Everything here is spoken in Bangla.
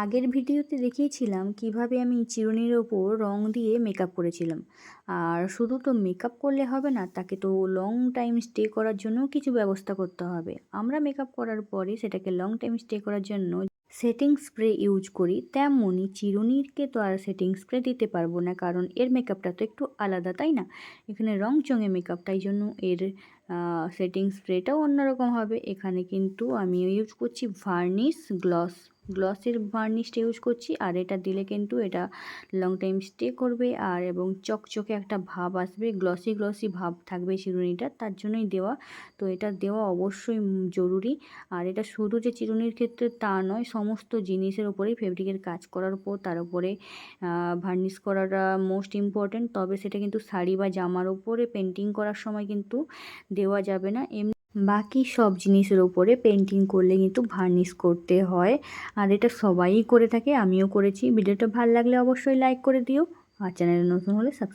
আগের ভিডিওতে দেখিয়েছিলাম কিভাবে আমি চিরুনির ওপর রং দিয়ে মেকআপ করেছিলাম। আর শুধু তো মেকআপ করলে হবে না, তাকে তো লং টাইম স্টে করার জন্য কিছু ব্যবস্থা করতে হবে। আমরা মেকআপ করার পরে সেটাকে লং টাইম স্টে করার জন্য সেটিং স্প্রে ইউজ করি, তেমনই চিরুনিকে তো আর সেটিং স্প্রে দিতে পারবো না, কারণ এর মেকআপটা তো একটু আলাদা, তাই না? এখানে রং চঙে মেকআপ, তাই জন্য এর সেটিং স্প্রেটাও অন্যরকম হবে। এখানে কিন্তু আমি ইউজ করছি ভার্নিশ গ্লসের ভার্নিশটা ইউজ করছি, আর এটা দিলে কিন্তু এটা লং টাইম স্টে করবে আর এবং চকচকে একটা ভাব আসবে, গ্লসি গ্লসি ভাব থাকবে চিরুনিটা, তার জন্যই দেওয়া। তো এটা দেওয়া অবশ্যই জরুরি। আর এটা শুধু যে চিরুনির ক্ষেত্রে তা নয়, সমস্ত জিনিসের ওপরেই ফেব্রিকের কাজ করার পর তার উপরে ভার্নিশ করাটা মোস্ট ইম্পর্ট্যান্ট। তবে সেটা কিন্তু শাড়ি বা জামার ওপরে পেন্টিং করার সময় কিন্তু দেওয়া যাবে না। বাকি সব জিনিসের উপরে পেন্টিং করলে কিন্তু ভার্নিশ করতে হয়, আর এটা সবাই করে থাকে, আমিও করেছি। ভিডিওটা ভালো লাগলে অবশ্যই লাইক করে দিও, আর চ্যানেলে নতুন হলে সাবস্ক্রাইব